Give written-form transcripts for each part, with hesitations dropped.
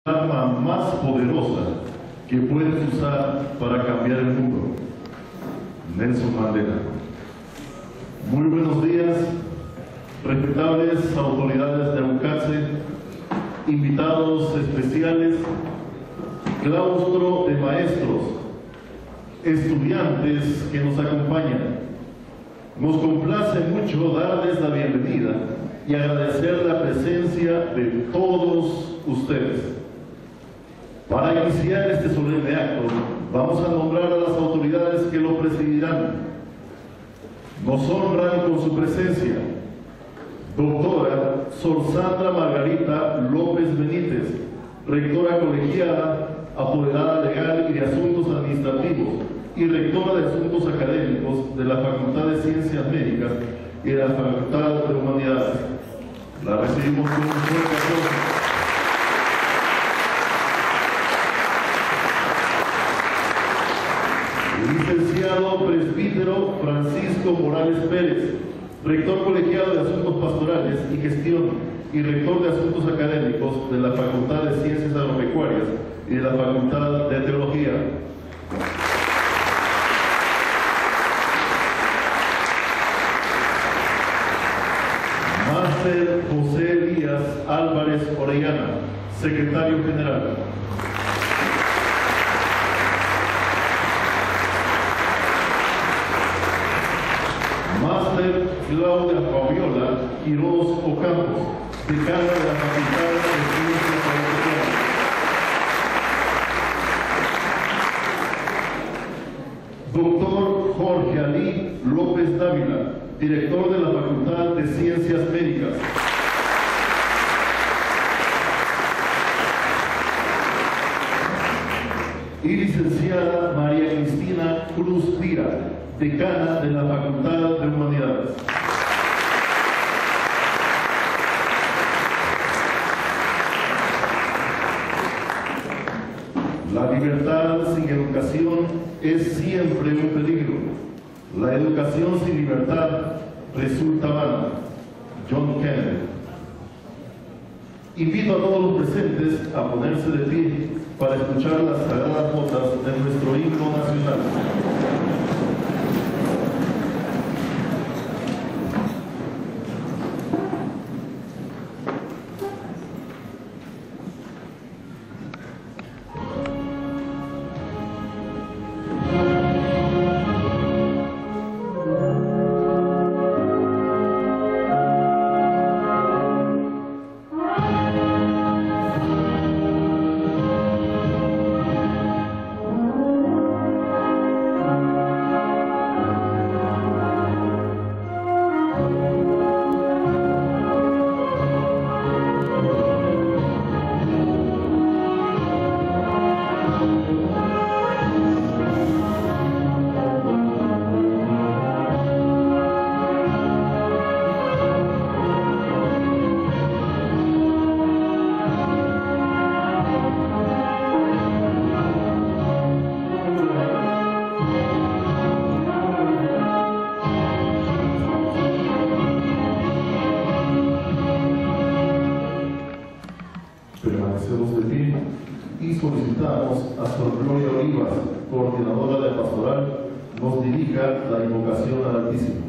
arma más poderosa que puedes usar para cambiar el mundo. Nelson Mandela. Muy buenos días, respetables autoridades de UCATSE, invitados especiales, claustro de maestros, estudiantes que nos acompañan. Nos complace mucho darles la bienvenida y agradecer la presencia de todos ustedes. Para iniciar este solemne acto, vamos a nombrar a las autoridades que lo presidirán. Nos honran con su presencia. Doctora Sor Sandra Margarita López Benítez, rectora colegiada, apoderada legal y de asuntos administrativos y rectora de asuntos académicos de la Facultad de Ciencias Médicas y de la Facultad de Humanidades. La recibimos con un fuerte aplauso. Licenciado presbítero Francisco Morales Pérez, rector colegiado de Asuntos Pastorales y Gestión y rector de Asuntos Académicos de la Facultad de Ciencias Agropecuarias y de la Facultad de Teología. Máster José Elías Álvarez Orellana, secretario general. Máster Claudia Fabiola Quiroz Ocampos, decana de la Facultad de Ciencias Agropecuarias. Doctor Jorge Alí López Dávila, director de la Facultad de Ciencias Médicas. Y licenciada María Cristina Cruz Lira, decana de la Facultad de Humanidades. La libertad sin educación es siempre un peligro. La educación sin libertad resulta vana. John Kennedy. Invito a todos los presentes a ponerse de pie para escuchar las sagradas notas de nuestro himno nacional. Permanecemos de pie y solicitamos a Sor Gloria Olivas, coordinadora de pastoral, nos dirija la invocación al Altísimo.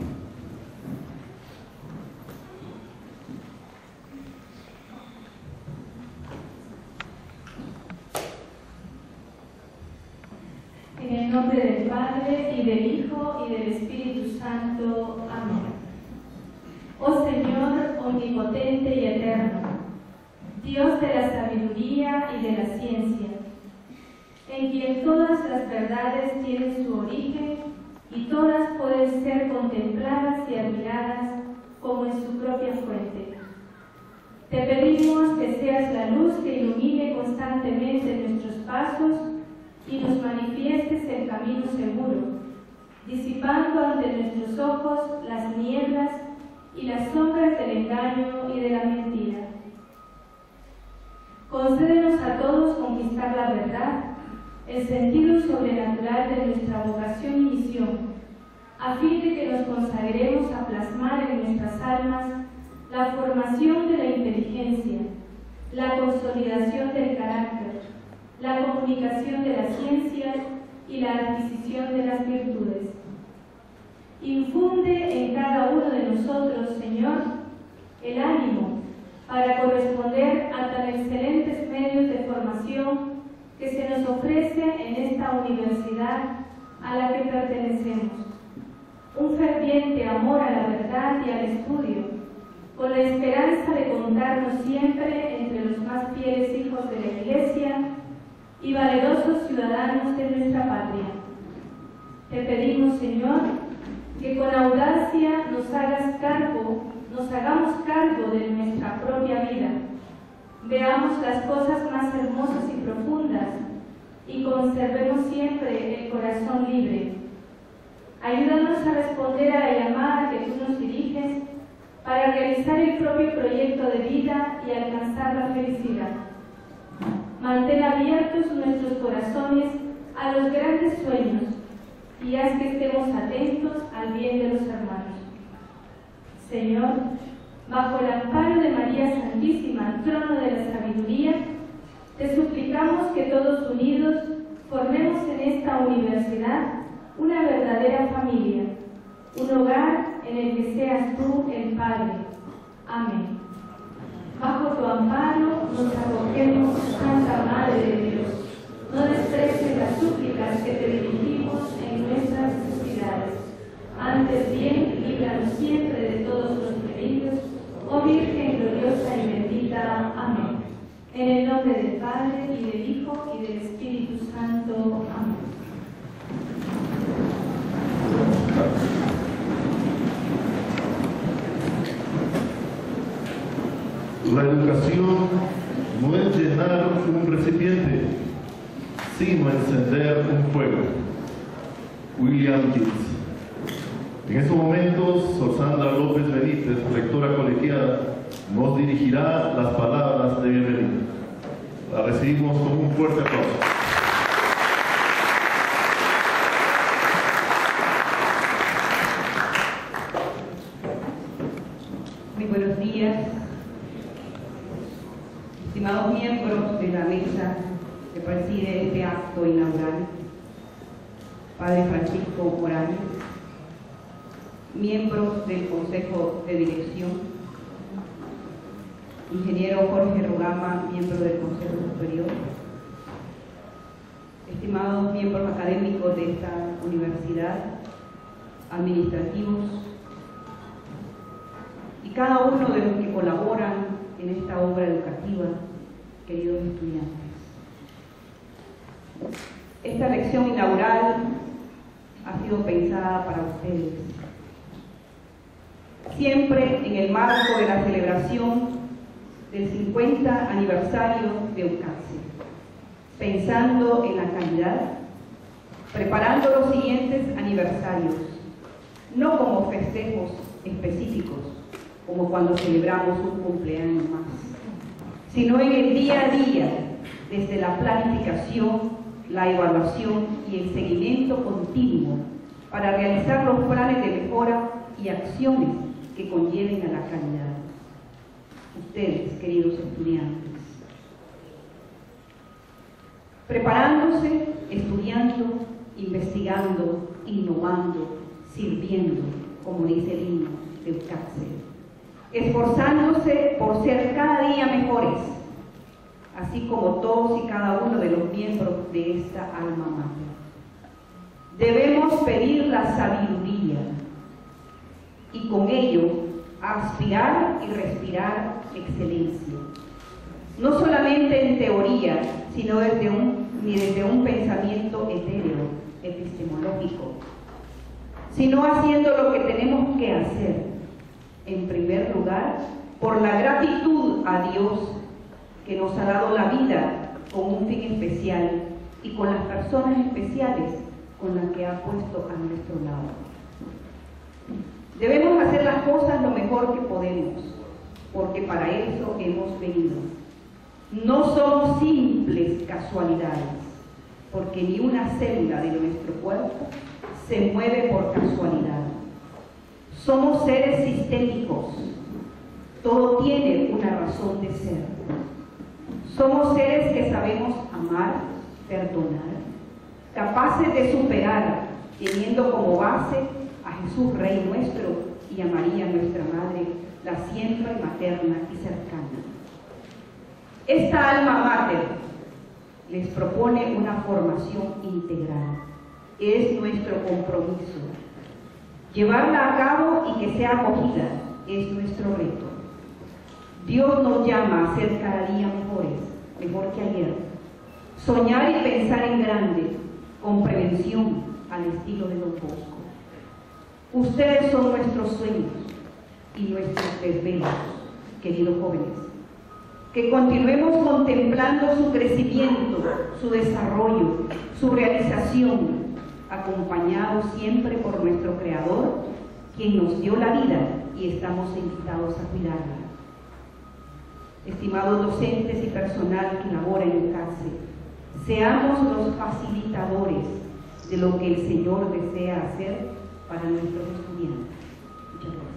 En el nombre del Padre, y del Hijo, y del Espíritu Santo. Amén. Oh Señor, omnipotente y eterno, Dios de la sabiduría y de la ciencia, en quien todas las verdades tienen su origen y todas pueden ser contempladas y admiradas como en su propia fuente. Te pedimos que seas la luz que ilumine constantemente nuestros pasos y nos manifiestes el camino seguro, disipando ante nuestros ojos las nieblas y las sombras del engaño y de la mentira. Concédenos a todos conquistar la verdad, el sentido sobrenatural de nuestra vocación y misión, a fin de que nos consagremos a plasmar en nuestras almas la formación de la inteligencia, la consolidación del carácter la comunicación de la ciencia y la adquisición de las virtudes. Infunde en cada uno de nosotros, Señor, el ánimo para corresponder a tan excelentes medios de formación que se nos ofrece en esta universidad a la que pertenecemos. Un ferviente amor a la verdad y al estudio, con la esperanza de contarnos siempre entre los más fieles hijos de la Iglesia y valerosos ciudadanos de nuestra patria. Te pedimos, Señor, que con audacia nos hagamos cargo de nuestra propia vida, veamos las cosas más hermosas y profundas y conservemos siempre el corazón libre. Ayúdanos a responder a la llamada que tú nos diriges para realizar el propio proyecto de vida y alcanzar la felicidad. Mantén abiertos nuestros corazones a los grandes sueños y haz que estemos atentos al bien de los hermanos. Señor, bajo el amparo de María Santísima, trono de la sabiduría, te suplicamos que todos unidos formemos en esta universidad una verdadera familia, un hogar en el que seas tú el Padre. Amén. Bajo tu amparo nos acogemos, Santa Madre de Dios. No desprecies las súplicas que te dirigimos en nuestras necesidades. Antes bien, líbranos siempre de todos los peligros, oh Virgen gloriosa y bendita. Amén. En el nombre del Padre, y del Hijo, y del Espíritu Santo. Amén. La educación no es llenar un recipiente, sino encender un fuego. William Keats. En estos momentos, Sor Sandra López Benítez, rectora colegiada, nos dirigirá las palabras de bienvenida. La recibimos con un fuerte aplauso. Muy buenos días, estimados miembros de la mesa que preside este acto inaugural, Padre Francisco Morales, miembros del Consejo de Dirección, ingeniero Jorge Rogama, miembro del Consejo Superior, estimados miembros académicos de esta universidad, administrativos, y cada uno de los que colaboran en esta obra educativa, queridos estudiantes. Esta lección inaugural ha sido pensada para ustedes, siempre en el marco de la celebración del 50 aniversario de UCATSE, pensando en la calidad, preparando los siguientes aniversarios, no como festejos específicos, como cuando celebramos un cumpleaños más, sino en el día a día, desde la planificación, la evaluación y el seguimiento continuo para realizar los planes de mejora y acciones que conlleven a la calidad. Ustedes, queridos estudiantes, preparándose, estudiando, investigando, innovando, sirviendo, como dice el himno de UCATSE, esforzándose por ser cada día mejores, así como todos y cada uno de los miembros de esta alma mater. Debemos pedir la sabiduría y con ello aspirar y respirar excelencia, no solamente en teoría, sino desde un pensamiento etéreo, epistemológico, sino haciendo lo que tenemos que hacer. En primer lugar, por la gratitud a Dios que nos ha dado la vida con un fin especial y con las personas especiales con las que ha puesto a nuestro lado. Debemos hacer las cosas lo mejor que podemos, porque para eso hemos venido. No son simples casualidades, porque ni una célula de nuestro cuerpo se mueve por casualidad. Somos seres sistémicos, todo tiene una razón de ser. Somos seres que sabemos amar, perdonar, capaces de superar, teniendo como base a Jesús Rey nuestro y a María nuestra Madre, la siempre materna y cercana. Esta alma mater les propone una formación integral. Es nuestro compromiso. Llevarla a cabo y que sea acogida es nuestro reto. Dios nos llama a ser cada día mejores, mejor que ayer. Soñar y pensar en grande, con prevención, al estilo de Don Bosco. Ustedes son nuestros sueños y nuestros desvelos, queridos jóvenes. Que continuemos contemplando su crecimiento, su desarrollo, su realización, acompañados siempre por nuestro Creador, quien nos dio la vida y estamos invitados a cuidarla. Estimados docentes y personal que labora en UCATSE, seamos los facilitadores de lo que el Señor desea hacer para nuestros estudiantes. Muchas gracias.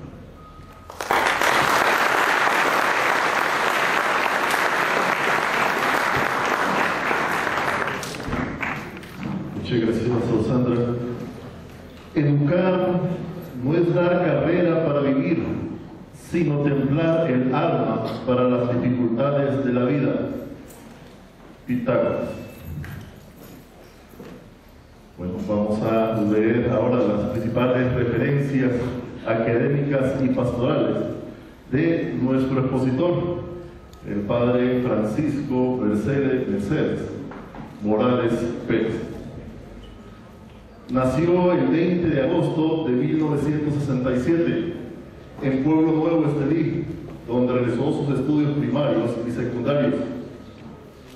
Muchas gracias, Sandra. Educar no es dar carrera para vivir, sino templar el alma para las dificultades de la vida. Pitágoras. Bueno, vamos a leer ahora las principales referencias académicas y pastorales de nuestro expositor, el padre Francisco Mercedes Morales Pérez. Nació el 20 de agosto de 1967 en Pueblo Nuevo, Estelí, donde realizó sus estudios primarios y secundarios.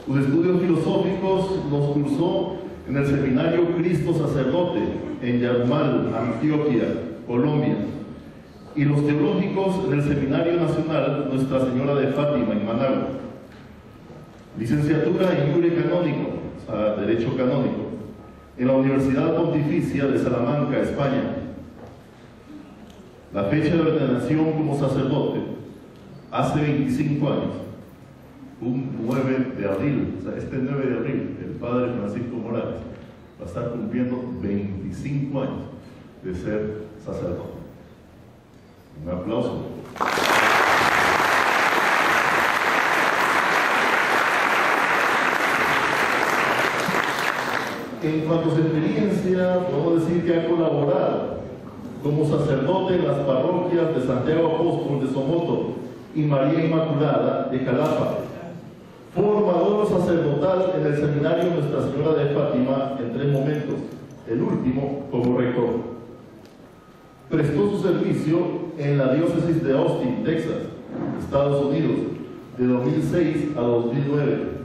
Sus estudios filosóficos los cursó en el Seminario Cristo Sacerdote en Yarumal, Antioquia, Colombia, y los teológicos en el Seminario Nacional Nuestra Señora de Fátima en Managua. Licenciatura en Jure Canónico, o sea, Derecho Canónico, en la Universidad Pontificia de Salamanca, España. La fecha de ordenación como sacerdote, hace 25 años, un 9 de abril, o sea, este 9 de abril, el padre Francisco Morales va a estar cumpliendo 25 años de ser sacerdote. Un aplauso. En cuanto a su experiencia, podemos decir que ha colaborado como sacerdote en las parroquias de Santiago Apóstol de Somoto y María Inmaculada de Calapa, formador sacerdotal en el Seminario Nuestra Señora de Fátima en 3 momentos, el último como rector. Prestó su servicio en la diócesis de Austin, Texas, Estados Unidos, de 2006 a 2009.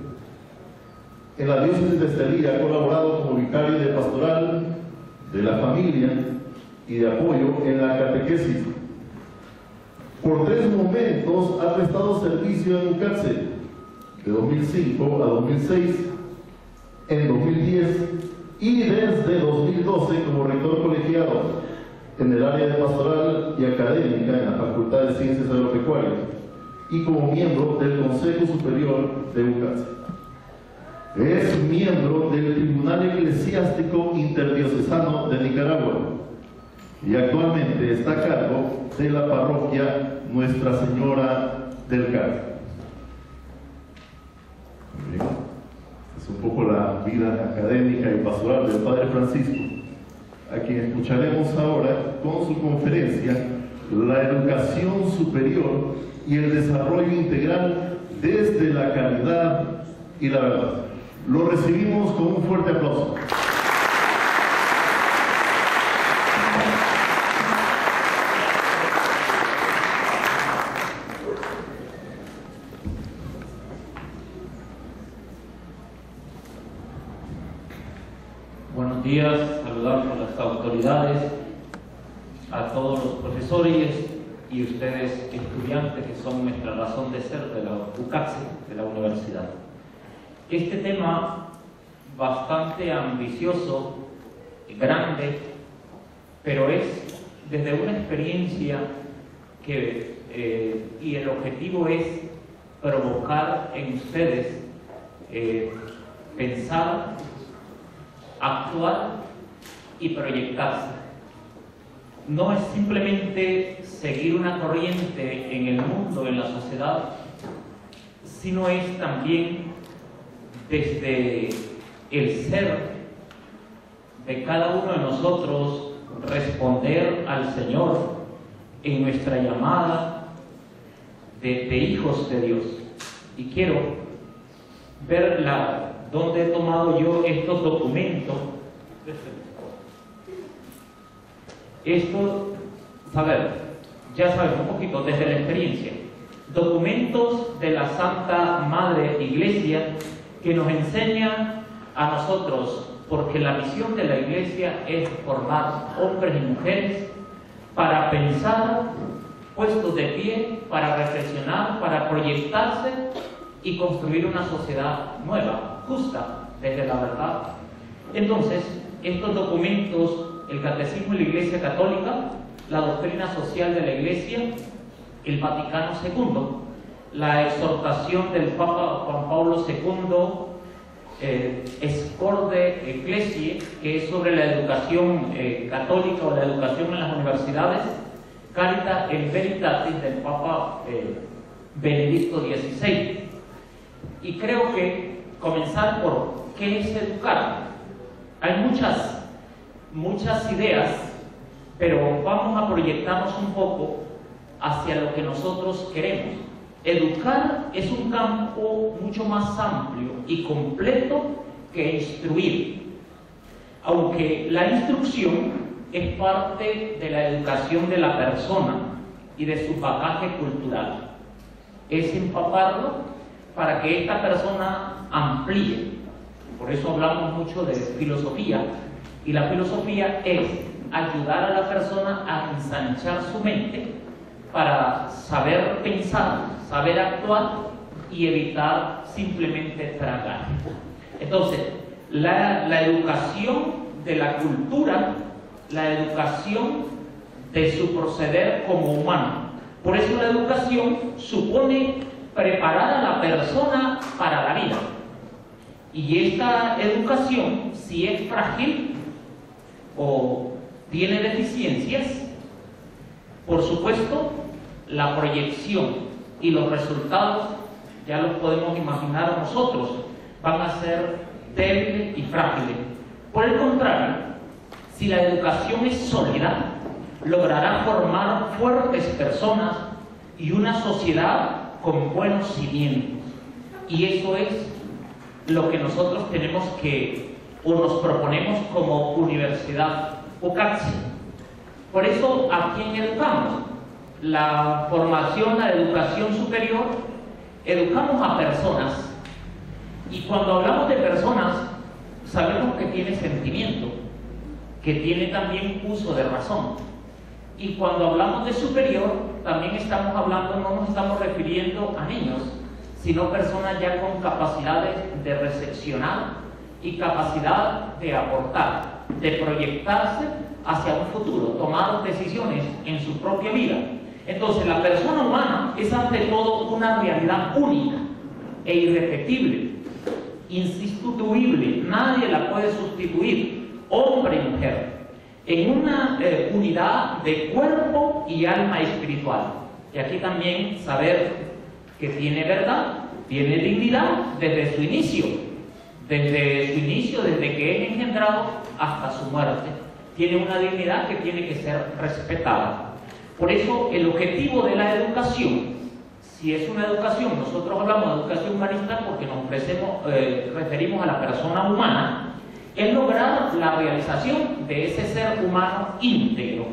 En la diócesis de Estelí ha colaborado como vicario de pastoral, de la familia y de apoyo en la catequesis. Por 3 momentos ha prestado servicio en UCATSE, de 2005 a 2006, en 2010 y desde 2012 como rector colegiado en el área de pastoral y académica en la Facultad de Ciencias Agropecuarias y como miembro del Consejo Superior de UCATSE. Es miembro del Tribunal Eclesiástico Interdiocesano de Nicaragua y actualmente está a cargo de la parroquia Nuestra Señora del Carmen. Bien. Es un poco la vida académica y pastoral del Padre Francisco, a quien escucharemos ahora con su conferencia La educación superior y el desarrollo integral desde la caridad y la verdad. Lo recibimos con un fuerte aplauso. Buenos días, saludamos a las autoridades, a todos los profesores y ustedes estudiantes que son nuestra razón de ser de la UCATSE, de la universidad. Este tema bastante ambicioso, grande, pero es desde una experiencia que, y el objetivo es provocar en ustedes pensar, actuar y proyectarse. No es simplemente seguir una corriente en el mundo, en la sociedad, sino es también desde el ser de cada uno de nosotros responder al Señor en nuestra llamada de hijos de Dios. Y quiero ver dónde he tomado yo estos documentos. Esto, ya saben un poquito desde la experiencia. Documentos de la Santa Madre Iglesia que nos enseñan a nosotros, porque la misión de la Iglesia es formar hombres y mujeres para pensar, puestos de pie, para reflexionar, para proyectarse y construir una sociedad nueva, justa, desde la verdad. Entonces, estos documentos, el Catecismo de la Iglesia Católica, la doctrina social de la Iglesia, el Vaticano II, la exhortación del Papa Juan Pablo II, Scorde Ecclesiae, que es sobre la educación católica o la educación en las universidades, Caritas et Veritatis del Papa Benedicto XVI. Y creo que comenzar por qué es educar. Hay muchas ideas, pero vamos a proyectarnos un poco hacia lo que nosotros queremos. Educar es un campo mucho más amplio y completo que instruir, aunque la instrucción es parte de la educación de la persona y de su bagaje cultural. Es empaparlo para que esta persona amplíe. Por eso hablamos mucho de filosofía, y la filosofía es ayudar a la persona a ensanchar su mente para saber pensar, saber actuar y evitar simplemente tragar. Entonces, la educación de la cultura, la educación de su proceder como humano. Por eso la educación supone preparar a la persona para la vida. Y esta educación, si es frágil o tiene deficiencias, por supuesto, la proyección y los resultados, ya los podemos imaginar nosotros, van a ser débiles y frágiles. Por el contrario, si la educación es sólida, logrará formar fuertes personas y una sociedad con buenos cimientos. Y eso es lo que nosotros tenemos o nos proponemos como Universidad UCATSE. Por eso, ¿a quién educamos? La formación, la educación superior, educamos a personas. Y cuando hablamos de personas, sabemos que tiene sentimiento, que tiene también uso de razón. Y cuando hablamos de superior, también estamos hablando, no nos estamos refiriendo a niños, sino personas ya con capacidades de recepcionar y capacidad de aportar, de proyectarse hacia un futuro, tomar decisiones en su propia vida. Entonces, la persona humana es ante todo una realidad única e irrepetible, insustituible, nadie la puede sustituir, hombre y mujer, en una unidad de cuerpo y alma espiritual. Y aquí también saber que tiene verdad, tiene dignidad desde su inicio, desde que es engendrado hasta su muerte. Tiene una dignidad que tiene que ser respetada. Por eso el objetivo de la educación, si es una educación, nosotros hablamos de educación humanista porque nos referimos a la persona humana, es lograr la realización de ese ser humano íntegro,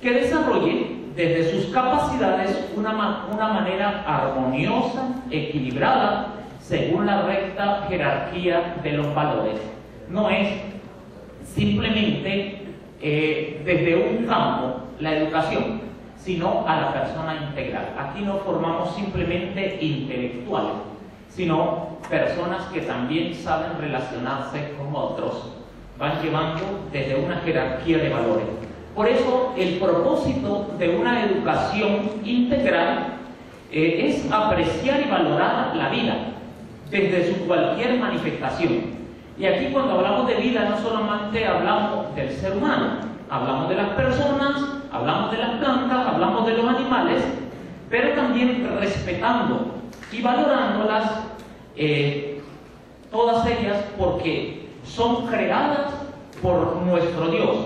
que desarrolle desde sus capacidades una manera armoniosa, equilibrada, según la recta jerarquía de los valores. No es simplemente desde un campo la educación, sino a la persona integral. Aquí no formamos simplemente intelectuales, sino personas que también saben relacionarse con otros, van llevando desde una jerarquía de valores. Por eso el propósito de una educación integral es apreciar y valorar la vida desde su cualquier manifestación. Y aquí cuando hablamos de vida no solamente hablamos del ser humano, hablamos de las personas, hablamos de las plantas, hablamos de los animales, pero también respetando y valorándolas, todas ellas, porque son creadas por nuestro Dios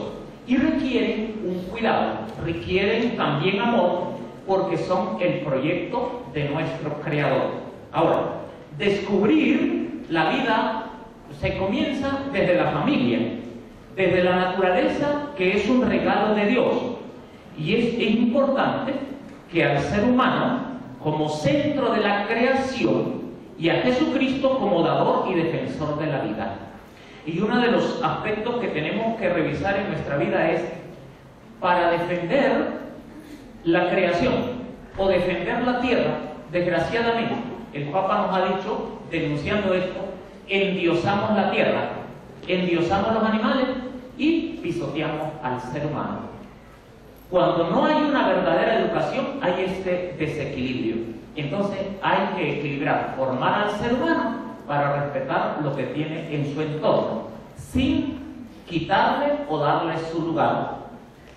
y requieren un cuidado, requieren también amor, porque son el proyecto de nuestro Creador. Ahora, descubrir la vida se comienza desde la familia, desde la naturaleza, que es un regalo de Dios. Y es importante que al ser humano, como centro de la creación, y a Jesucristo como dador y defensor de la vida. Y uno de los aspectos que tenemos que revisar en nuestra vida es, para defender la creación o defender la tierra, desgraciadamente, el Papa nos ha dicho, denunciando esto, endiosamos la tierra, endiosamos los animales y pisoteamos al ser humano. Cuando no hay una verdadera educación, hay este desequilibrio. Entonces hay que equilibrar, formar al ser humano para respetar lo que tiene en su entorno, sin quitarle o darle su lugar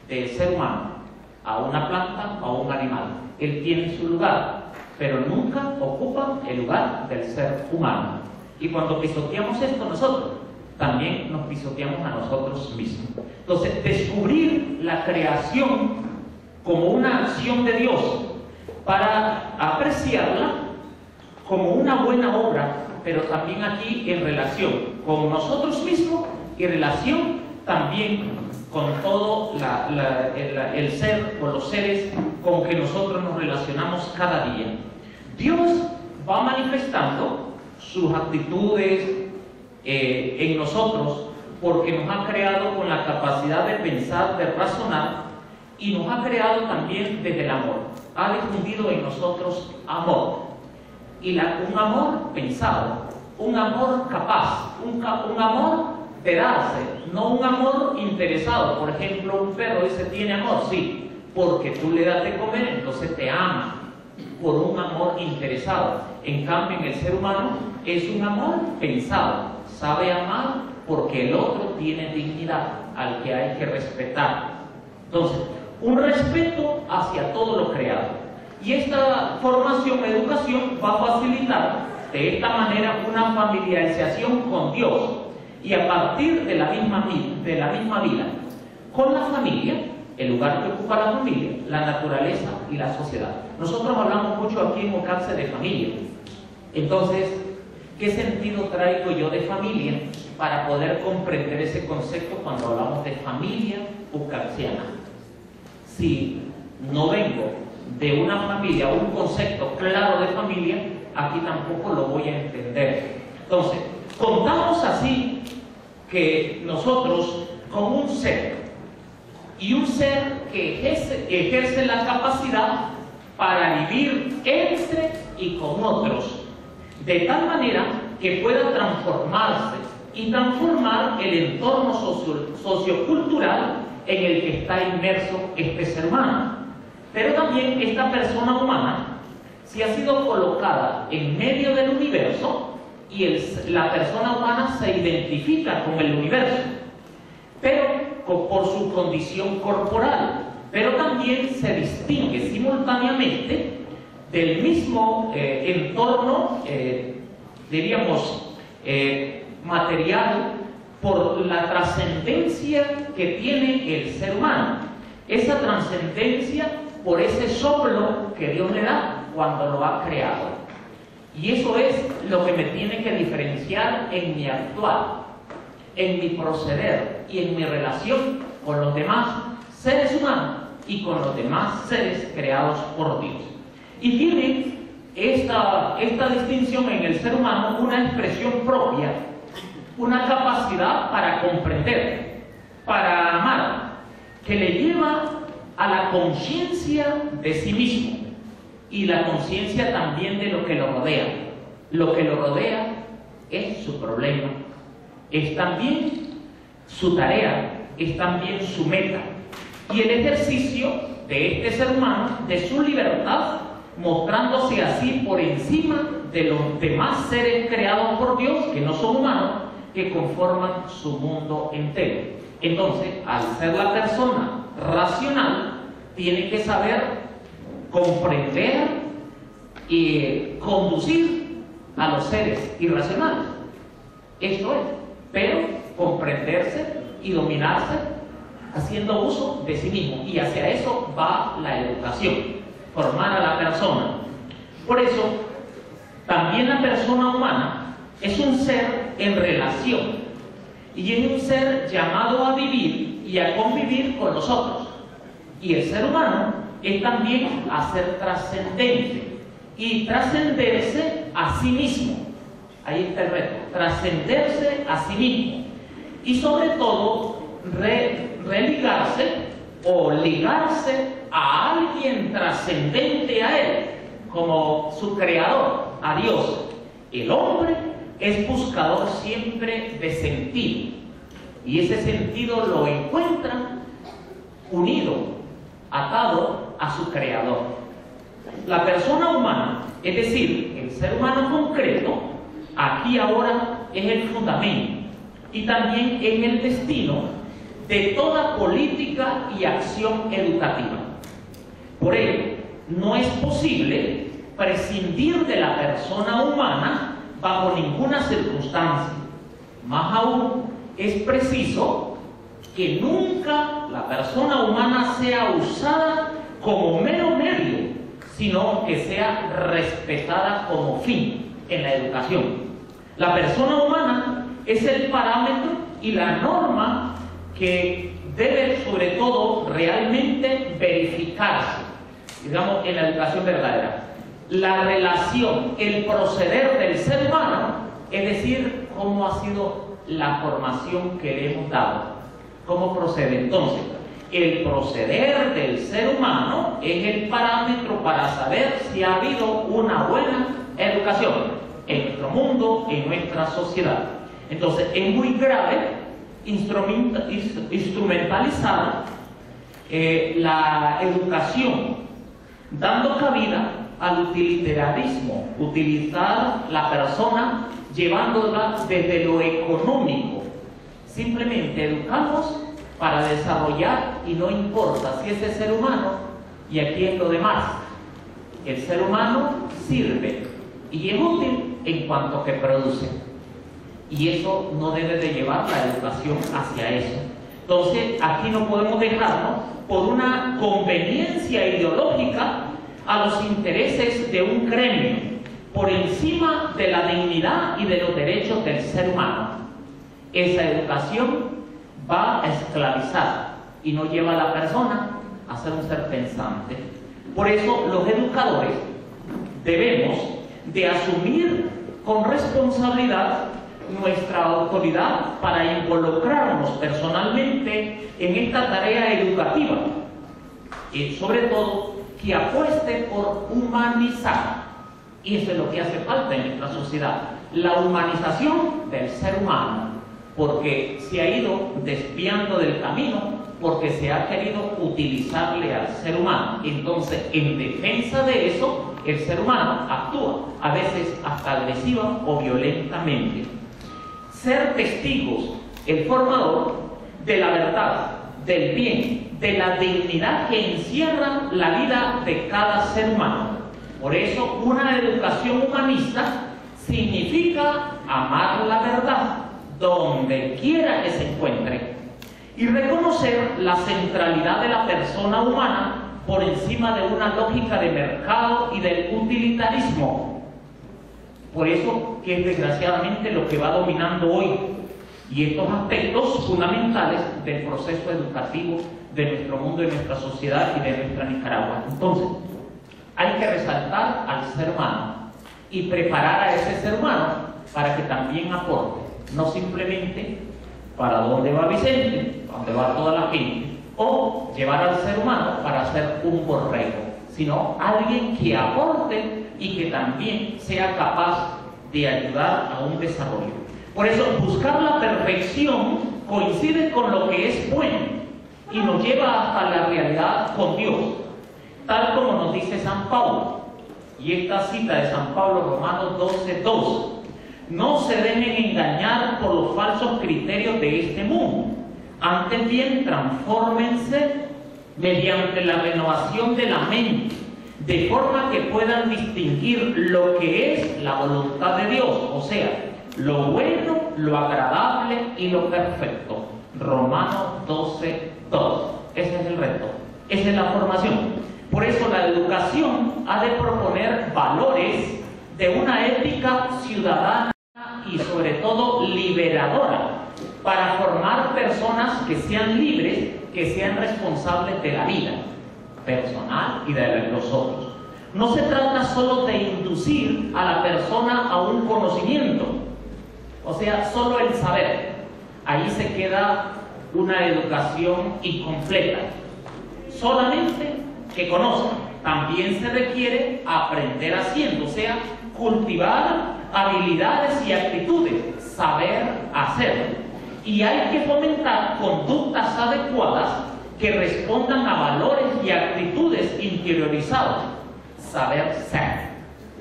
del ser humano a una planta o a un animal. Él tiene su lugar, pero nunca ocupa el lugar del ser humano. Y cuando pisoteamos esto nosotros, también nos pisoteamos a nosotros mismos. Entonces, descubrir la creación como una acción de Dios para apreciarla como una buena obra, pero también aquí en relación con nosotros mismos y relación también con todo el ser o los seres con que nosotros nos relacionamos cada día. Dios va manifestando sus actitudes en nosotros, porque nos ha creado con la capacidad de pensar, de razonar, y nos ha creado también desde el amor. Ha difundido en nosotros amor, y un amor pensado, un amor capaz, un amor de darse, no un amor interesado. Por ejemplo, un perro dice, ¿tiene amor? Sí, porque tú le das de comer, entonces te ama, por un amor interesado. En cambio, en el ser humano es un amor pensado, sabe amar porque el otro tiene dignidad, al que hay que respetar. Entonces, un respeto hacia todo lo creado. Y esta formación, educación, va a facilitar de esta manera una familiarización con Dios, y a partir de la misma vida, con la familia, el lugar que ocupa la familia, la naturaleza y la sociedad. Nosotros hablamos mucho aquí en Ocatse de familia. Entonces, ¿qué sentido traigo yo de familia para poder comprender ese concepto cuando hablamos de familia ocatseana? Si no vengo de una familia, un concepto claro de familia, aquí tampoco lo voy a entender. Entonces, contamos así que nosotros, con un ser, y un ser que ejerce la capacidad para vivir entre y con otros, de tal manera que pueda transformarse y transformar el entorno sociocultural en el que está inmerso este ser humano. Pero también esta persona humana, si ha sido colocada en medio del universo, y la persona humana se identifica con el universo, pero por su condición corporal, pero también se distingue simultáneamente del mismo entorno, diríamos, material, por la trascendencia que tiene el ser humano. Esa trascendencia por ese soplo que Dios le da cuando lo ha creado. Y eso es lo que me tiene que diferenciar en mi actuar, en mi proceder y en mi relación con los demás seres humanos y con los demás seres creados por Dios. Y tiene esta distinción en el ser humano una expresión propia, una capacidad para comprender, para amar, que le lleva a la conciencia de sí mismo y la conciencia también de lo que lo rodea. Lo que lo rodea es su problema, es también su tarea, es también su meta, y el ejercicio de este ser humano, de su libertad, mostrándose así por encima de los demás seres creados por Dios, que no son humanos, que conforman su mundo entero. Entonces, al ser la persona racional, tiene que saber comprender y conducir a los seres irracionales. Esto es, pero comprenderse y dominarse haciendo uso de sí mismo. Y hacia eso va la educación, formar a la persona. Por eso, también la persona humana es un ser en relación y es un ser llamado a vivir y a convivir con los otros. Y el ser humano es también a ser trascendente y trascenderse a sí mismo. Ahí está el reto, trascenderse a sí mismo y sobre todo religarse o ligarse a alguien trascendente a él, como su creador, a Dios. El hombre es buscador siempre de sentido y ese sentido lo encuentra unido, atado a su creador. La persona humana, es decir, el ser humano concreto, aquí ahora es el fundamento y también es el destino de toda política y acción educativa. Por ello, no es posible prescindir de la persona humana bajo ninguna circunstancia. Más aún, es preciso que nunca la persona humana sea usada como mero medio, sino que sea respetada como fin en la educación. La persona humana es el parámetro y la norma que debe, sobre todo, realmente verificarse, digamos, en la educación verdadera. La relación, el proceder del ser humano, es decir, cómo ha sido la formación que le hemos dado, cómo procede. Entonces, el proceder del ser humano es el parámetro para saber si ha habido una buena educación en nuestro mundo, en nuestra sociedad. Entonces, es muy grave instrumentalizar la educación, dando cabida al utilitarismo, utilizar la persona llevándola desde lo económico. Simplemente educamos para desarrollar y no importa si ese ser humano y aquí es lo demás. El ser humano sirve y es útil en cuanto que produce. Y eso no debe de llevar la educación hacia eso. Entonces, aquí no podemos dejarnos por una conveniencia ideológica a los intereses de un gremio, por encima de la dignidad y de los derechos del ser humano. Esa educación va a esclavizar y no lleva a la persona a ser un ser pensante. Por eso los educadores debemos de asumir con responsabilidad nuestra autoridad para involucrarnos personalmente en esta tarea educativa y sobre todo que apueste por humanizar, y eso es lo que hace falta en nuestra sociedad, la humanización del ser humano, porque se ha ido desviando del camino, porque se ha querido utilizarle al ser humano. Entonces, en defensa de eso, el ser humano actúa, a veces hasta agresiva o violentamente. Ser testigos, el formador de la verdad, del bien, de la dignidad que encierra la vida de cada ser humano. Por eso, una educación humanista significa amar la verdad donde quiera que se encuentre y reconocer la centralidad de la persona humana por encima de una lógica de mercado y del utilitarismo. Por eso que es desgraciadamente lo que va dominando hoy y estos aspectos fundamentales del proceso educativo de nuestro mundo, de nuestra sociedad y de nuestra Nicaragua. Entonces, hay que resaltar al ser humano y preparar a ese ser humano para que también aporte, no simplemente para dónde va Vicente, dónde va toda la gente, o llevar al ser humano para ser un borrego, sino alguien que aporte y que también sea capaz de ayudar a un desarrollo. Por eso, buscar la perfección coincide con lo que es bueno y nos lleva hasta la realidad con Dios, tal como nos dice San Pablo. y esta cita de San Pablo, Romanos 12:2, no se dejen engañar por los falsos criterios de este mundo. Antes bien, transfórmense mediante la renovación de la mente, de forma que puedan distinguir lo que es la voluntad de Dios, o sea, lo bueno, lo agradable y lo perfecto. Romanos 12:2. Ese es el reto, esa es la formación. Por eso la educación ha de proponer valores de una ética ciudadana y sobre todo liberadora, para formar personas que sean libres, que sean responsables de la vida personal y de los otros. No se trata solo de inducir a la persona a un conocimiento, o sea, solo el saber. Ahí se queda una educación incompleta. Solamente que conozca. También se requiere aprender haciendo, o sea, cultivar habilidades y actitudes, saber hacer. Y hay que fomentar conductas adecuadas que respondan a valores y actitudes interiorizados. Saber ser.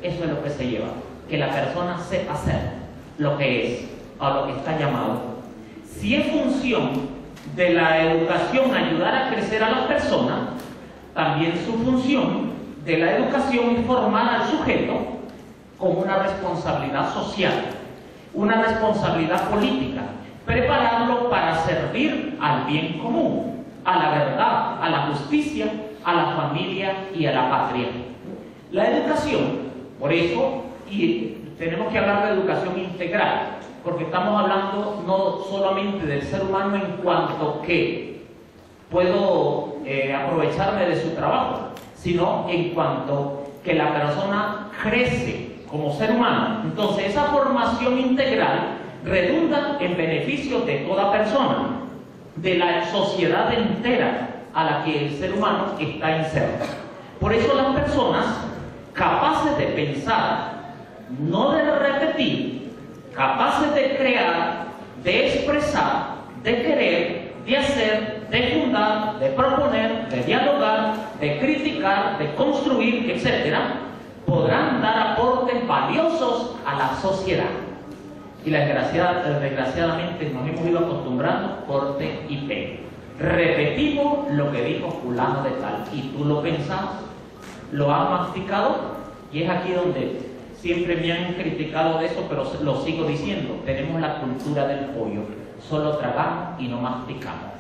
Eso es lo que se lleva. Que la persona sepa ser lo que es, a lo que está llamado. Si es función de la educación ayudar a crecer a la persona, también su función de la educación es formar al sujeto con una responsabilidad social, una responsabilidad política, prepararlo para servir al bien común, a la verdad, a la justicia, a la familia y a la patria. La educación, por eso, y tenemos que hablar de educación integral, porque estamos hablando no solamente del ser humano en cuanto que puedo aprovecharme de su trabajo, sino en cuanto que la persona crece como ser humano. Entonces esa formación integral redunda en beneficio de toda persona, de la sociedad entera a la que el ser humano está inserto. Por eso las personas capaces de pensar, no de repetir, capaces de crear, de expresar, de querer, de hacer, de fundar, de proponer, de dialogar, de criticar, de construir, etc., podrán dar aportes valiosos a la sociedad. Y desgraciadamente nos hemos ido acostumbrando corte y pega. Repetimos lo que dijo fulano de tal, y tú lo pensás, lo has masticado, y es aquí donde siempre me han criticado de eso, pero lo sigo diciendo. Tenemos la cultura del pollo, solo tragamos y no masticamos.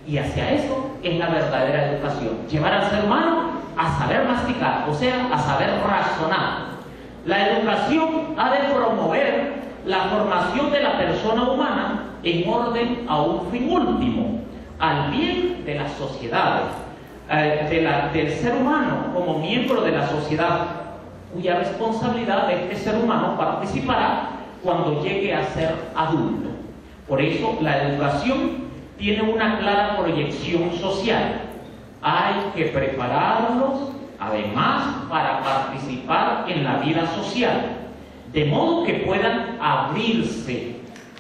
Y hacia eso es la verdadera educación, llevar al ser humano a saber masticar, o sea, a saber razonar. La educación ha de promover la formación de la persona humana en orden a un fin último, al bien de las sociedades, del ser humano como miembro de la sociedad, cuya responsabilidad de este ser humano participará cuando llegue a ser adulto. Por eso la educación tiene una clara proyección social. Hay que prepararlos, además, para participar en la vida social, de modo que puedan abrirse,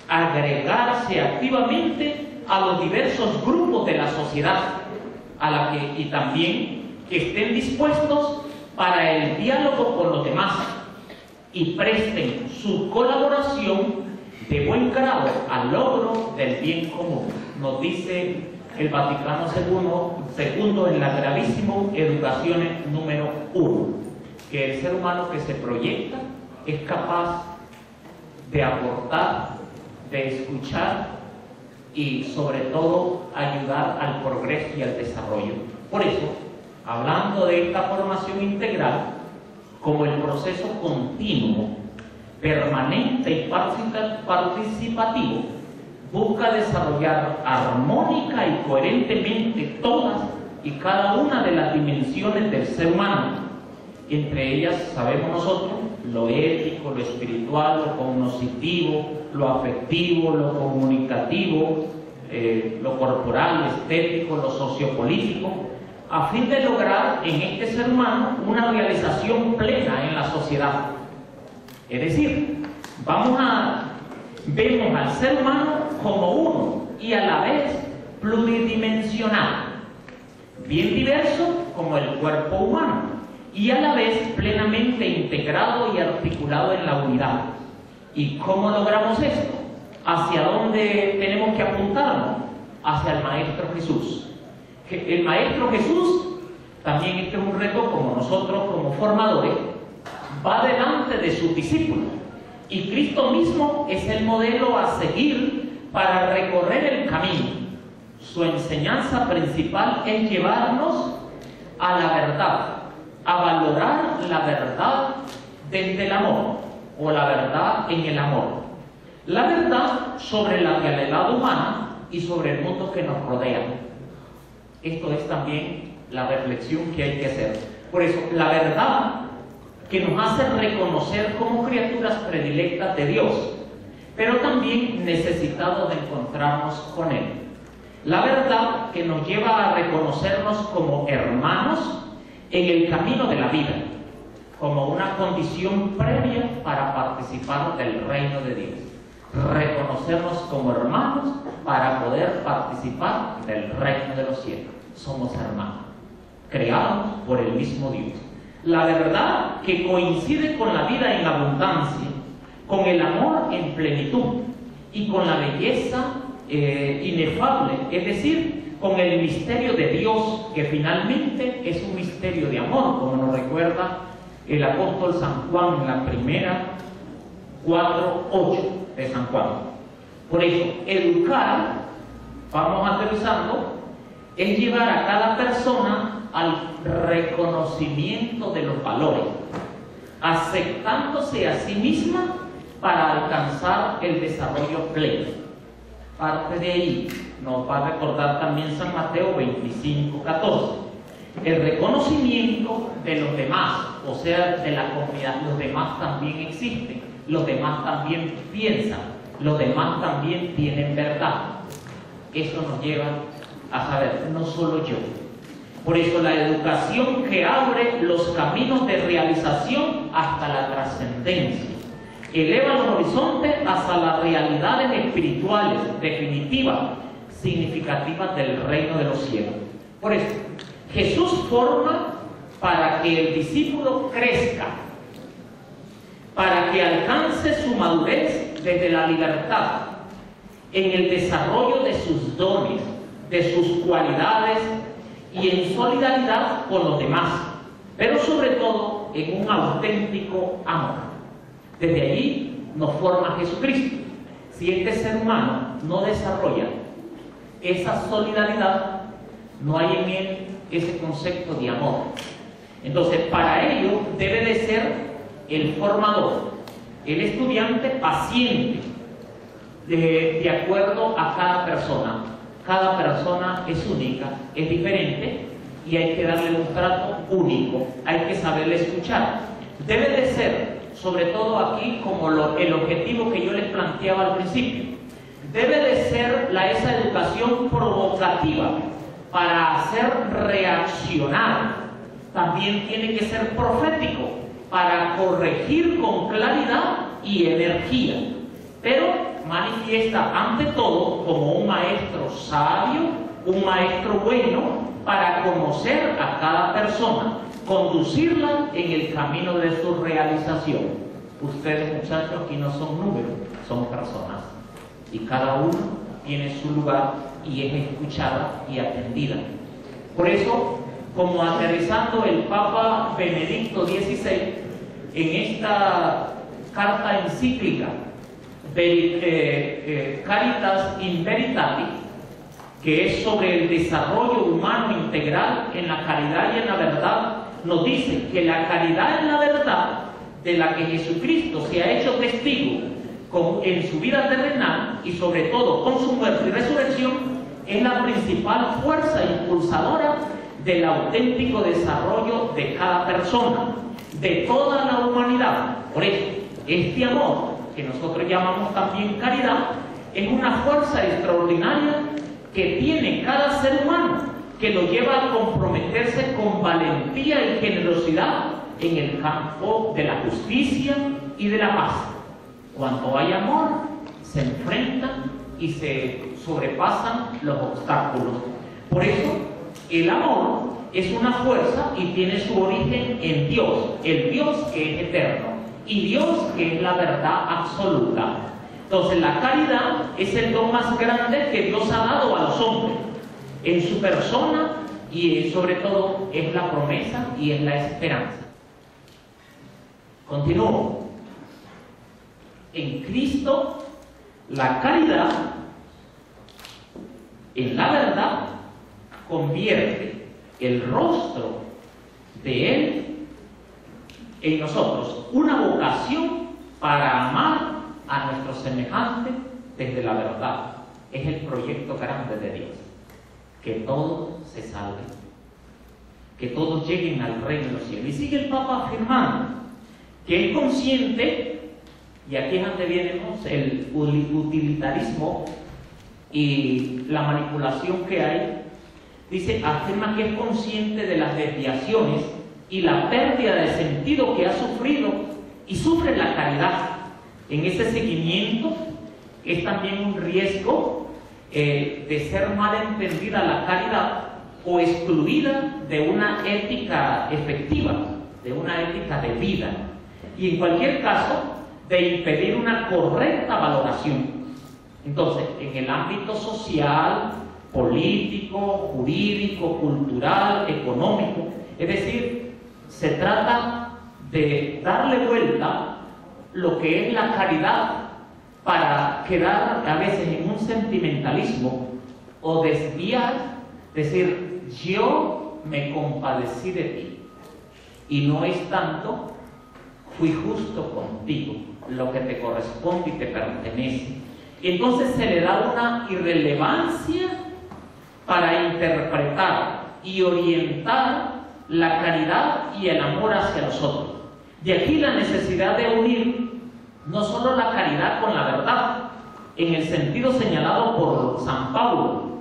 agregarse activamente a los diversos grupos de la sociedad, y también que estén dispuestos para el diálogo con los demás y presten su colaboración de buen grado al logro del bien común. Nos dice el Vaticano II en la gravísima Educación número 1, que el ser humano que se proyecta es capaz de aportar, de escuchar y sobre todo ayudar al progreso y al desarrollo. Por eso, hablando de esta formación integral como el proceso continuo, permanente y participativo, busca desarrollar armónica y coherentemente todas y cada una de las dimensiones del ser humano. Entre ellas, sabemos nosotros, lo ético, lo espiritual, lo cognoscitivo, lo afectivo, lo comunicativo, lo corporal, lo estético, lo sociopolítico, a fin de lograr en este ser humano una realización plena en la sociedad. Es decir, vemos al ser humano como uno y a la vez pluridimensional, bien diverso como el cuerpo humano, y a la vez plenamente integrado y articulado en la unidad. ¿Y cómo logramos esto? ¿Hacia dónde tenemos que apuntarnos? Hacia el Maestro Jesús. El Maestro Jesús, también este es un reto como nosotros como formadores, va delante de sus discípulos. Y Cristo mismo es el modelo a seguir para recorrer el camino. Su enseñanza principal es llevarnos a la verdad, a valorar la verdad desde el amor, o la verdad en el amor. La verdad sobre la realidad humana y sobre el mundo que nos rodea. Esto es también la reflexión que hay que hacer. Por eso, la verdad que nos hace reconocer como criaturas predilectas de Dios, pero también necesitados de encontrarnos con Él. La verdad que nos lleva a reconocernos como hermanos en el camino de la vida, como una condición previa para participar del reino de Dios. Reconocernos como hermanos para poder participar del reino de los cielos. Somos hermanos, creados por el mismo Dios. La verdad que coincide con la vida en abundancia, con el amor en plenitud y con la belleza inefable, es decir, con el misterio de Dios, que finalmente es un misterio de amor, como nos recuerda el apóstol San Juan en la primera 4:8 de San Juan. Por eso, educar, vamos aterrizando, es llevar a cada persona al reconocimiento de los valores, aceptándose a sí misma para alcanzar el desarrollo pleno. Parte de ahí nos va a recordar también San Mateo 25:14. El reconocimiento de los demás, o sea, de la comunidad. Los demás también existen, los demás también piensan, los demás también tienen verdad. Eso nos lleva a saber, no solo yo. Por eso la educación que abre los caminos de realización hasta la trascendencia, eleva los horizontes hasta las realidades espirituales definitivas, significativas del reino de los cielos. Por eso, Jesús forma para que el discípulo crezca, para que alcance su madurez desde la libertad, en el desarrollo de sus dones, de sus cualidades y en solidaridad con los demás, pero sobre todo en un auténtico amor. Desde allí nos forma Jesucristo. Si este ser humano no desarrolla esa solidaridad, no hay en él ese concepto de amor. Entonces, para ello debe de ser el formador, el estudiante paciente, de acuerdo a cada persona. Cada persona es única, es diferente y hay que darle un trato único, hay que saberle escuchar. Debe de ser, sobre todo aquí, como el objetivo que yo les planteaba al principio, debe de ser esa educación provocativa para hacer reaccionar. También tiene que ser profético para corregir con claridad y energía, pero manifiesta ante todo como un maestro sabio, un maestro bueno, para conocer a cada persona, conducirla en el camino de su realización. Ustedes, muchachos, aquí no son números, son personas, y cada uno tiene su lugar y es escuchada y atendida. Por eso, como aterrizando el Papa Benedicto XVI en esta carta encíclica Caritas in Veritatis, que es sobre el desarrollo humano integral en la caridad y en la verdad, nos dice que la caridad en la verdad, de la que Jesucristo se ha hecho testigo en su vida terrenal y sobre todo con su muerte y resurrección, es la principal fuerza impulsadora del auténtico desarrollo de cada persona, de toda la humanidad. Por eso, este amor, que nosotros llamamos también caridad, es una fuerza extraordinaria que tiene cada ser humano, que lo lleva a comprometerse con valentía y generosidad en el campo de la justicia y de la paz. Cuando hay amor, se enfrentan y se sobrepasan los obstáculos. Por eso, el amor es una fuerza y tiene su origen en Dios, el Dios que es eterno y Dios que es la verdad absoluta. Entonces la caridad es el don más grande que Dios ha dado a los hombres en su persona, y sobre todo es la promesa y es la esperanza. Continúo. En Cristo, la caridad, en la verdad, convierte el rostro de Él en nosotros, una vocación para amar a nuestros semejantes desde la verdad. Es el proyecto grande de Dios, que todos se salven, que todos lleguen al reino de los cielos. Y sigue el Papa afirmando que es consciente, y aquí es donde viene el utilitarismo y la manipulación que hay. Dice, afirma que es consciente de las desviaciones y la pérdida de sentido que ha sufrido y sufre la caridad. En ese seguimiento es también un riesgo de ser mal entendida la caridad o excluida de una ética efectiva, de una ética de vida, y en cualquier caso de impedir una correcta valoración. Entonces, en el ámbito social, político, jurídico, cultural, económico, es decir, se trata de darle vuelta lo que es la caridad para quedar a veces en un sentimentalismo o desviar, decir, yo me compadecí de ti y no es tanto, fui justo contigo, lo que te corresponde y te pertenece. Y entonces se le da una irrelevancia para interpretar y orientar la caridad y el amor hacia los otros. De aquí la necesidad de unir no solo la caridad con la verdad, en el sentido señalado por San Pablo,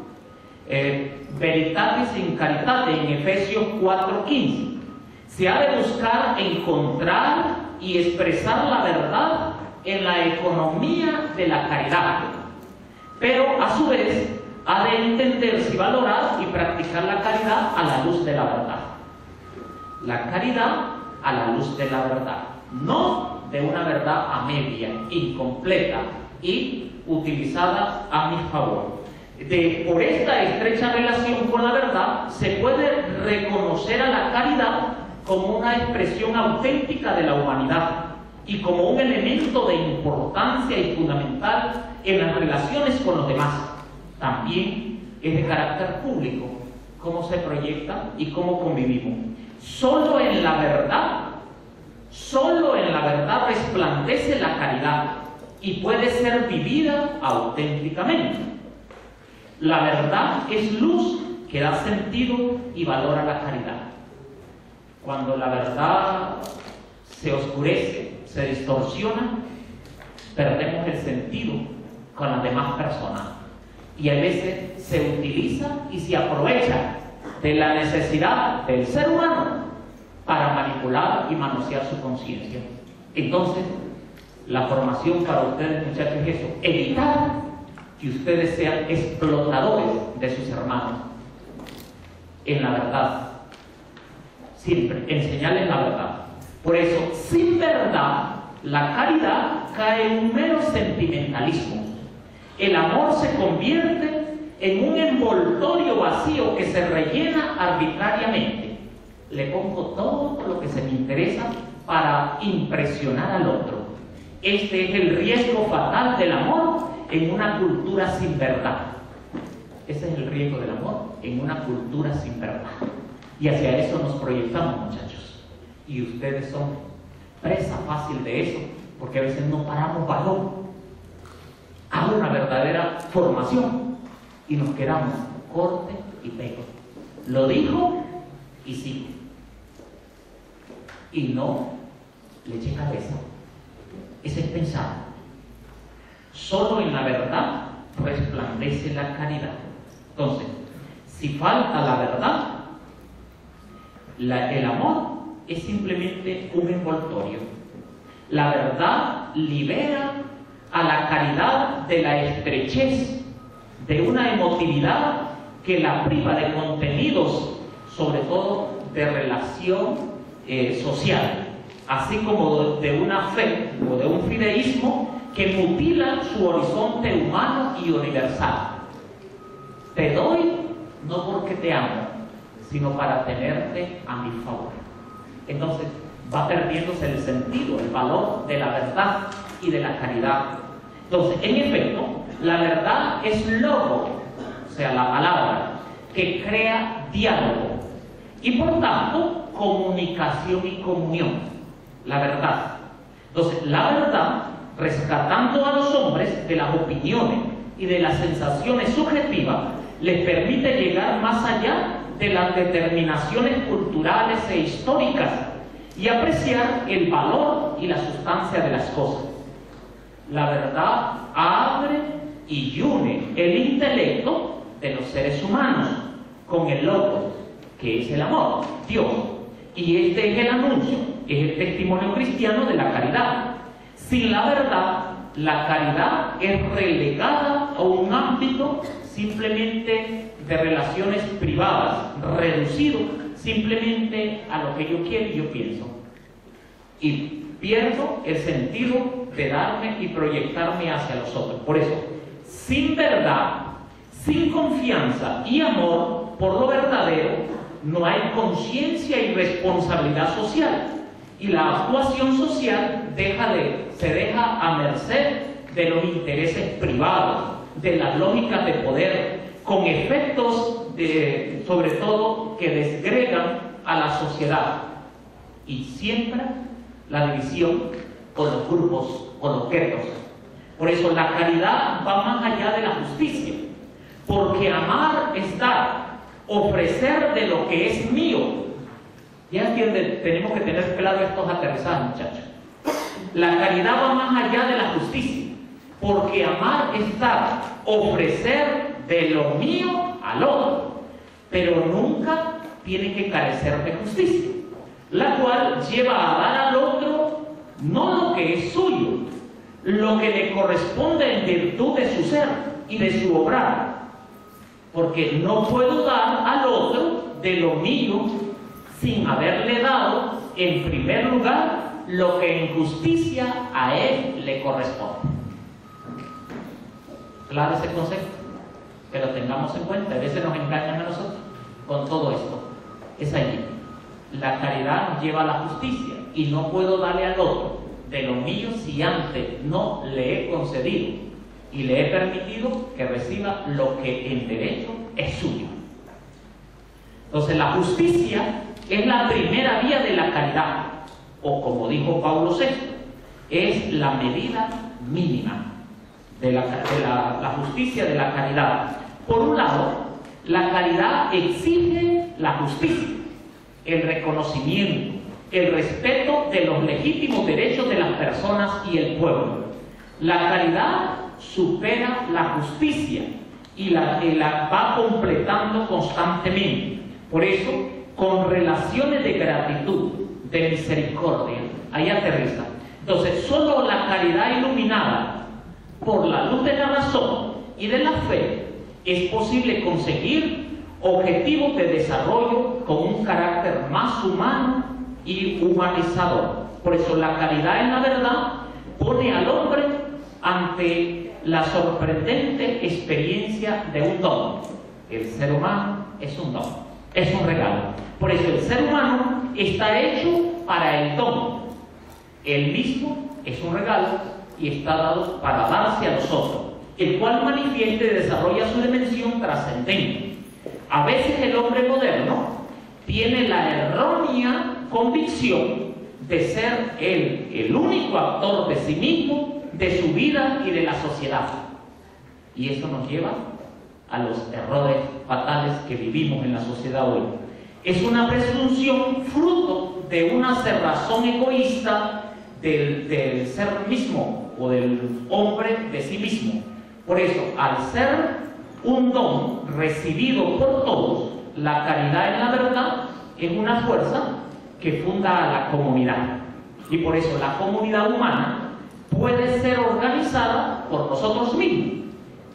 veritatis in caritate, en Efesios 4:15. Se ha de buscar encontrar y expresar la verdad en la economía de la caridad, pero a su vez ha de entenderse y valorar y practicar la caridad a la luz de la verdad. La caridad a la luz de la verdad, no de una verdad a media, incompleta y utilizada a mi favor. Por esta estrecha relación con la verdad se puede reconocer a la caridad como una expresión auténtica de la humanidad y como un elemento de importancia y fundamental en las relaciones con los demás. También es de carácter público, cómo se proyecta y cómo convivimos. Solo en la verdad resplandece la caridad y puede ser vivida auténticamente. La verdad es luz que da sentido y valor a la caridad. Cuando la verdad se oscurece, se distorsiona, perdemos el sentido con las demás personas. Y a veces se utiliza y se aprovecha de la necesidad del ser humano para manipular y manosear su conciencia. Entonces, la formación para ustedes, muchachos, es eso: evitar que ustedes sean explotadores de sus hermanos en la verdad. Siempre enseñarles la verdad. Por eso, sin verdad, la caridad cae en un mero sentimentalismo. El amor se convierte en un envoltorio vacío que se rellena arbitrariamente. Le pongo todo lo que se me interesa para impresionar al otro. Este es el riesgo fatal del amor en una cultura sin verdad. Ese es el riesgo del amor en una cultura sin verdad. Y hacia eso nos proyectamos, muchachos. Y ustedes son presa fácil de eso, porque a veces no paramos valor. Hago una verdadera formación y nos quedamos corte y pego. Lo dijo y sigue. Y no le eché cabeza. Ese es pensar. Solo en la verdad resplandece la caridad. Entonces, si falta la verdad, el amor es simplemente un envoltorio. La verdad libera a la caridad de la estrechez, de una emotividad que la priva de contenidos sobre todo de relación social, así como de una fe o de un fideísmo que mutila su horizonte humano y universal. Te doy no porque te amo, sino para tenerte a mi favor. Entonces va perdiéndose el sentido, el valor de la verdad y de la caridad. Entonces, en efecto, la verdad es logo, o sea, la palabra, que crea diálogo y por tanto comunicación y comunión. La verdad. Entonces, la verdad, rescatando a los hombres de las opiniones y de las sensaciones subjetivas, les permite llegar más allá de las determinaciones culturales e históricas y apreciar el valor y la sustancia de las cosas. La verdad abre y une el intelecto de los seres humanos con el logos, que es el amor, Dios. Y este es el anuncio, es el testimonio cristiano de la caridad. Sin la verdad, la caridad es relegada a un ámbito simplemente de relaciones privadas, reducido simplemente a lo que yo quiero y yo pienso. Y pierdo el sentido de darme y proyectarme hacia los otros. Por eso, sin verdad, sin confianza y amor por lo verdadero, no hay conciencia y responsabilidad social. Y la actuación social se deja a merced de los intereses privados, de las lógicas de poder, con efectos sobre todo que desgregan a la sociedad y siembra la división o los grupos o los guetos. Por eso la caridad va más allá de la justicia, porque amar es dar, ofrecer de lo que es mío. Ya entienden, tenemos que tener claro estos aterrizajes, muchachos. La caridad va más allá de la justicia, porque amar es dar, ofrecer de lo mío al otro, pero nunca tiene que carecer de justicia, la cual lleva a dar al otro no lo que es suyo, lo que le corresponde en virtud de su ser y de su obrar, porque no puedo dar al otro de lo mío sin haberle dado en primer lugar lo que en justicia a él le corresponde. Claro ese concepto, que lo tengamos en cuenta. A veces nos engañan a nosotros con todo esto. Es allí. La caridad nos lleva a la justicia y no puedo darle al otro de lo mío si antes no le he concedido y le he permitido que reciba lo que en derecho es suyo. Entonces la justicia es la primera vía de la caridad, o como dijo Pablo VI, es la medida mínima de la justicia, de la caridad. Por un lado, la caridad exige la justicia, el reconocimiento, el respeto de los legítimos derechos de las personas y el pueblo. La caridad supera la justicia y la va completando constantemente. Por eso, con relaciones de gratitud, de misericordia, ahí aterriza. Entonces, solo la caridad iluminada por la luz de la razón y de la fe es posible conseguir objetivos de desarrollo con un carácter más humano y humanizador. Por eso la caridad en la verdad pone al hombre ante la sorprendente experiencia de un don. El ser humano es un don, es un regalo. Por eso el ser humano está hecho para el don. Él mismo es un regalo y está dado para darse a los otros, el cual manifiesta y desarrolla su dimensión trascendente. A veces el hombre moderno tiene la errónea convicción de ser él el único actor de sí mismo, de su vida y de la sociedad. Y eso nos lleva a los errores fatales que vivimos en la sociedad hoy. Es una presunción fruto de una cerrazón egoísta del ser mismo o del hombre de sí mismo. Por eso, al ser un don recibido por todos, la caridad en la verdad es una fuerza que funda a la comunidad. Y por eso la comunidad humana puede ser organizada por nosotros mismos,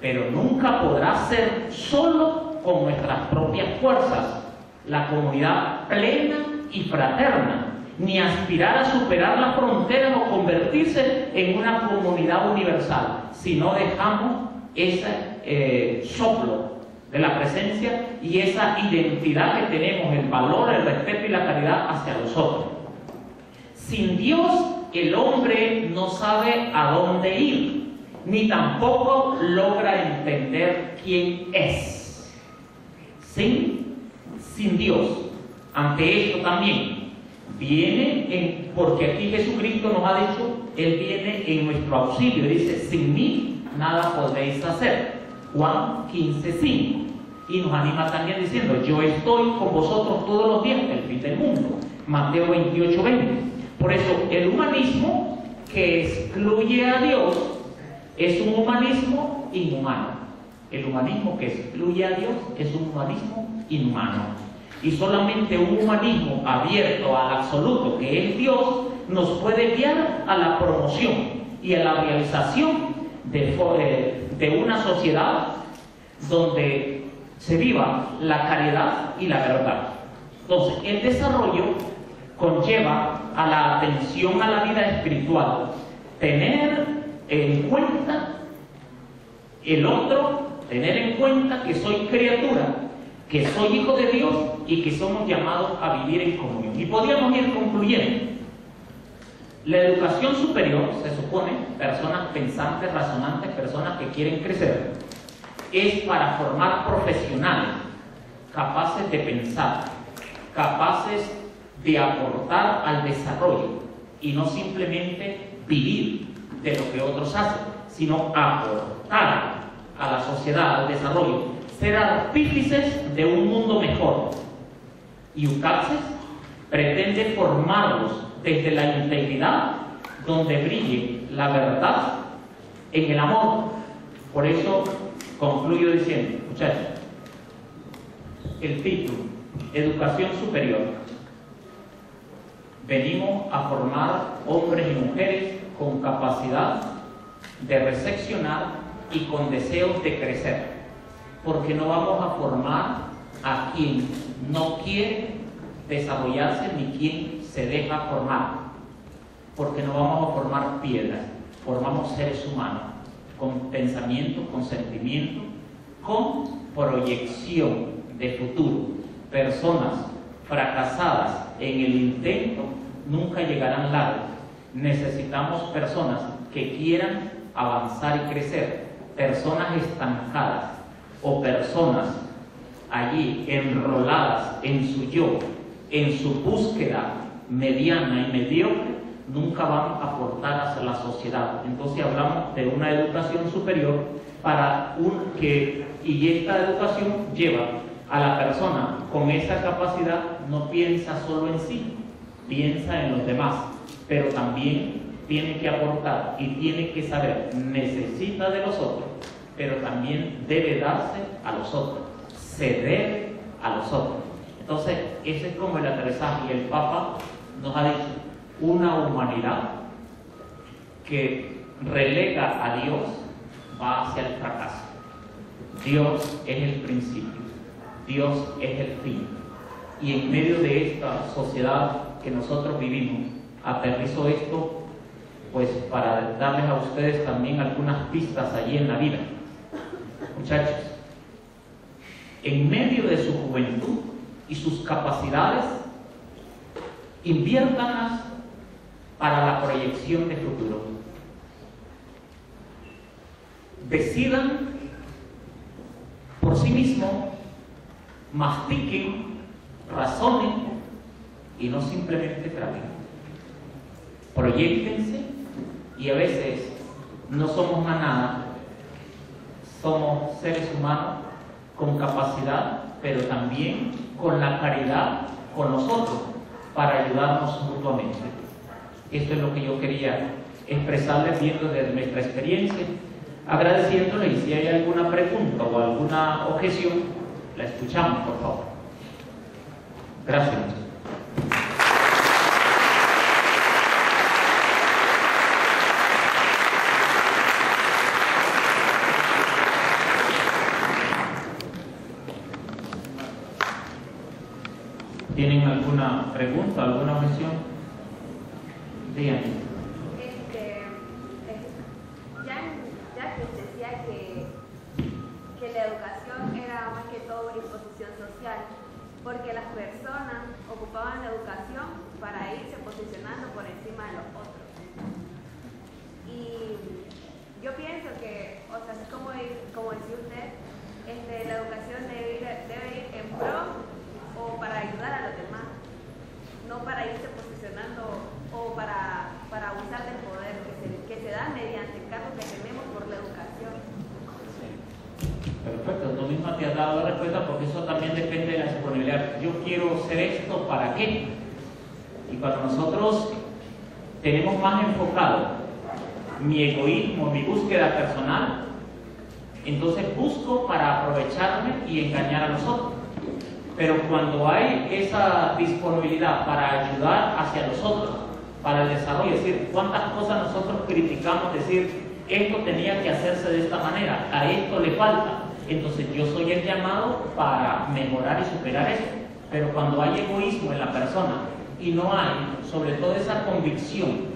pero nunca podrá ser solo con nuestras propias fuerzas. la comunidad plena y fraterna, ni aspirar a superar las fronteras o convertirse en una comunidad universal, si no dejamos ese soplo de la presencia y esa identidad que tenemos, el valor, el respeto y la caridad hacia los otros. Sin Dios, el hombre no sabe a dónde ir, ni tampoco logra entender quién es. Sin Dios, ante esto también viene, porque aquí Jesucristo nos ha dicho, Él viene en nuestro auxilio, dice, sin mí nada podéis hacer. Juan 15:5. Y nos anima también diciendo, yo estoy con vosotros todos los días hasta el fin del mundo. Mateo 28:20. Por eso el humanismo que excluye a Dios es un humanismo inhumano. El humanismo que excluye a Dios es un humanismo inhumano. Y solamente un humanismo abierto al absoluto, que es Dios, nos puede guiar a la promoción y a la realización de una sociedad donde se viva la caridad y la verdad. Entonces, el desarrollo conlleva a la atención a la vida espiritual, tener en cuenta el otro, tener en cuenta que soy criatura, que soy hijo de Dios y que somos llamados a vivir en comunión. Y podríamos ir concluyendo. La educación superior, se supone, personas pensantes, razonantes, personas que quieren crecer, es para formar profesionales capaces de pensar, capaces de aportar al desarrollo y no simplemente vivir de lo que otros hacen, sino aportar a la sociedad, al desarrollo, ser artífices de un mundo mejor. Y UCAPSES pretende formarlos desde la integridad, donde brille la verdad en el amor. Por eso concluyo diciendo, muchachos, el título, Educación Superior. Venimos a formar hombres y mujeres con capacidad de recepcionar y con deseos de crecer, porque no vamos a formar a quien no quiere desarrollarse ni quien se deja formar, porque no vamos a formar piedras, formamos seres humanos con pensamiento, con sentimiento, con proyección de futuro. Personas fracasadas en el intento nunca llegarán largo. Necesitamos personas que quieran avanzar y crecer, personas estancadas o personas allí enroladas en su yo, en su búsqueda mediana y mediocre, nunca van a aportar hacia la sociedad. Entonces hablamos de una educación superior y esta educación lleva a la persona con esa capacidad, no piensa solo en sí, piensa en los demás, pero también tiene que aportar y tiene que saber, necesita de los otros, pero también debe darse a los otros, ceder a los otros. Entonces, ese es como el aterrizaje, y el Papa nos ha dicho, una humanidad que relega a Dios va hacia el fracaso. Dios es el principio, Dios es el fin. Y en medio de esta sociedad que nosotros vivimos, aterrizo esto pues para darles a ustedes también algunas pistas allí en la vida. Muchachos, en medio de su juventud y sus capacidades, inviértanlas para la proyección de futuro. Decidan por sí mismos, mastiquen, razonen y no simplemente traten. Proyéctense, y a veces no somos manada, somos seres humanos con capacidad, pero también con la caridad con nosotros para ayudarnos mutuamente. Esto es lo que yo quería expresarles viendo desde nuestra experiencia, agradeciéndole, y si hay alguna pregunta o alguna objeción, la escuchamos, por favor. Gracias. ¿Tienen alguna pregunta, alguna objeción? Díganme. Ya que decía que la educación era más que todo una imposición social, porque las personas ocupaban la educación para irse posicionando por encima de los otros. Y yo pienso que, o sea, como decía usted, la educación debe ir en pro o para ayudar a los demás, no para irse posicionando o para abusar del poder que se da mediante el cargo que tenemos por la educación. Perfecto, tú misma te has dado la respuesta porque eso también depende de la disponibilidad. Yo quiero hacer esto, ¿para qué? Y cuando nosotros tenemos más enfocado mi egoísmo, mi búsqueda personal, entonces busco para aprovecharme y engañar a los otros. Pero cuando hay esa disponibilidad para ayudar hacia los otros, para el desarrollo, es decir, cuántas cosas nosotros criticamos, decir, esto tenía que hacerse de esta manera, a esto le falta. Entonces yo soy el llamado para mejorar y superar eso. Pero cuando hay egoísmo en la persona y no hay, sobre todo, esa convicción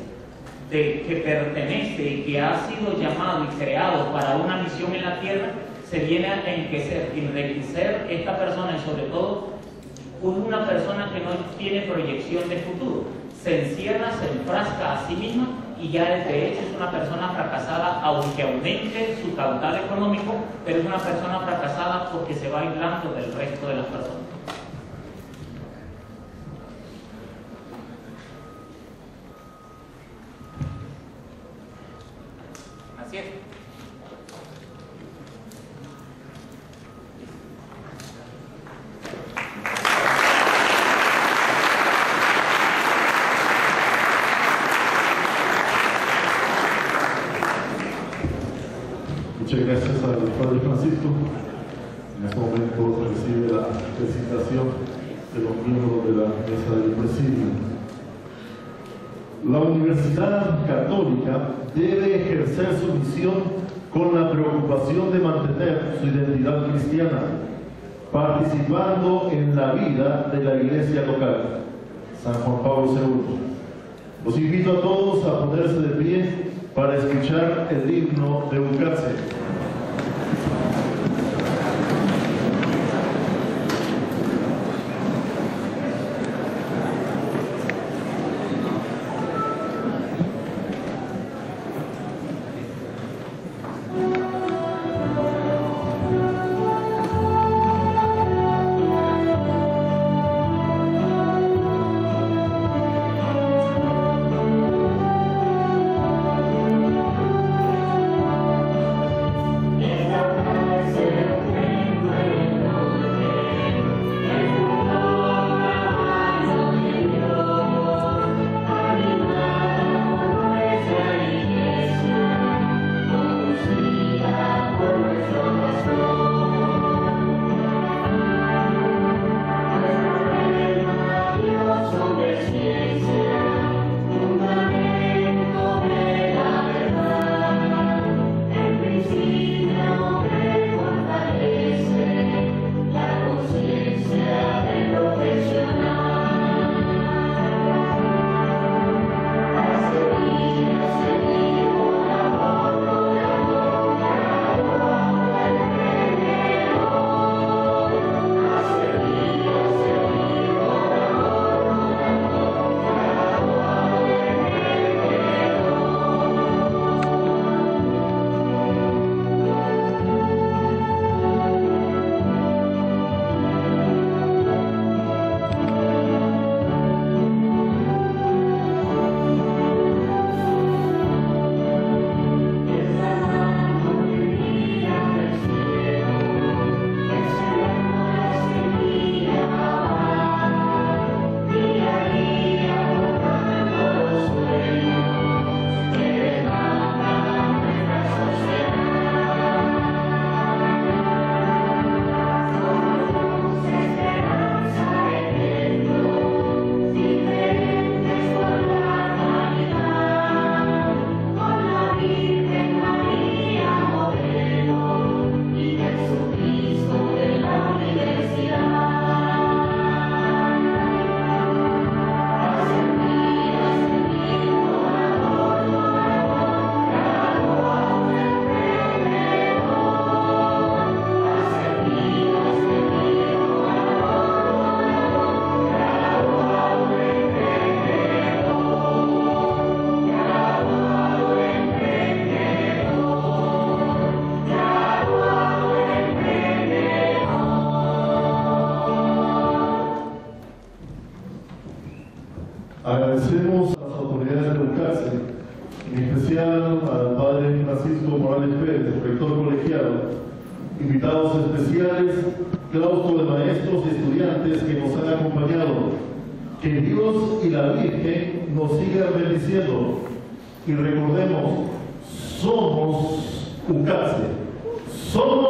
de que pertenece y que ha sido llamado y creado para una misión en la tierra, se viene a enriquecer esta persona y sobre todo una persona que no tiene proyección de futuro. Se encierra, se enfrasca a sí misma y ya de hecho es una persona fracasada, aunque aumente su caudal económico, pero es una persona fracasada porque se va aislando del resto de las personas. Así es. Muchas gracias al Padre Francisco. En este momento recibe la felicitación de los miembros de la mesa del presidio. La Universidad Católica debe ejercer su misión con la preocupación de mantener su identidad cristiana, participando en la vida de la iglesia local. San Juan Pablo II. Los invito a todos a ponerse de pie para escuchar el himno de UCATSE. invitados especiales, claustro de maestros y estudiantes que nos han acompañado. Que Dios y la Virgen nos sigan bendiciendo. Y recordemos, somos UCATSE. Somos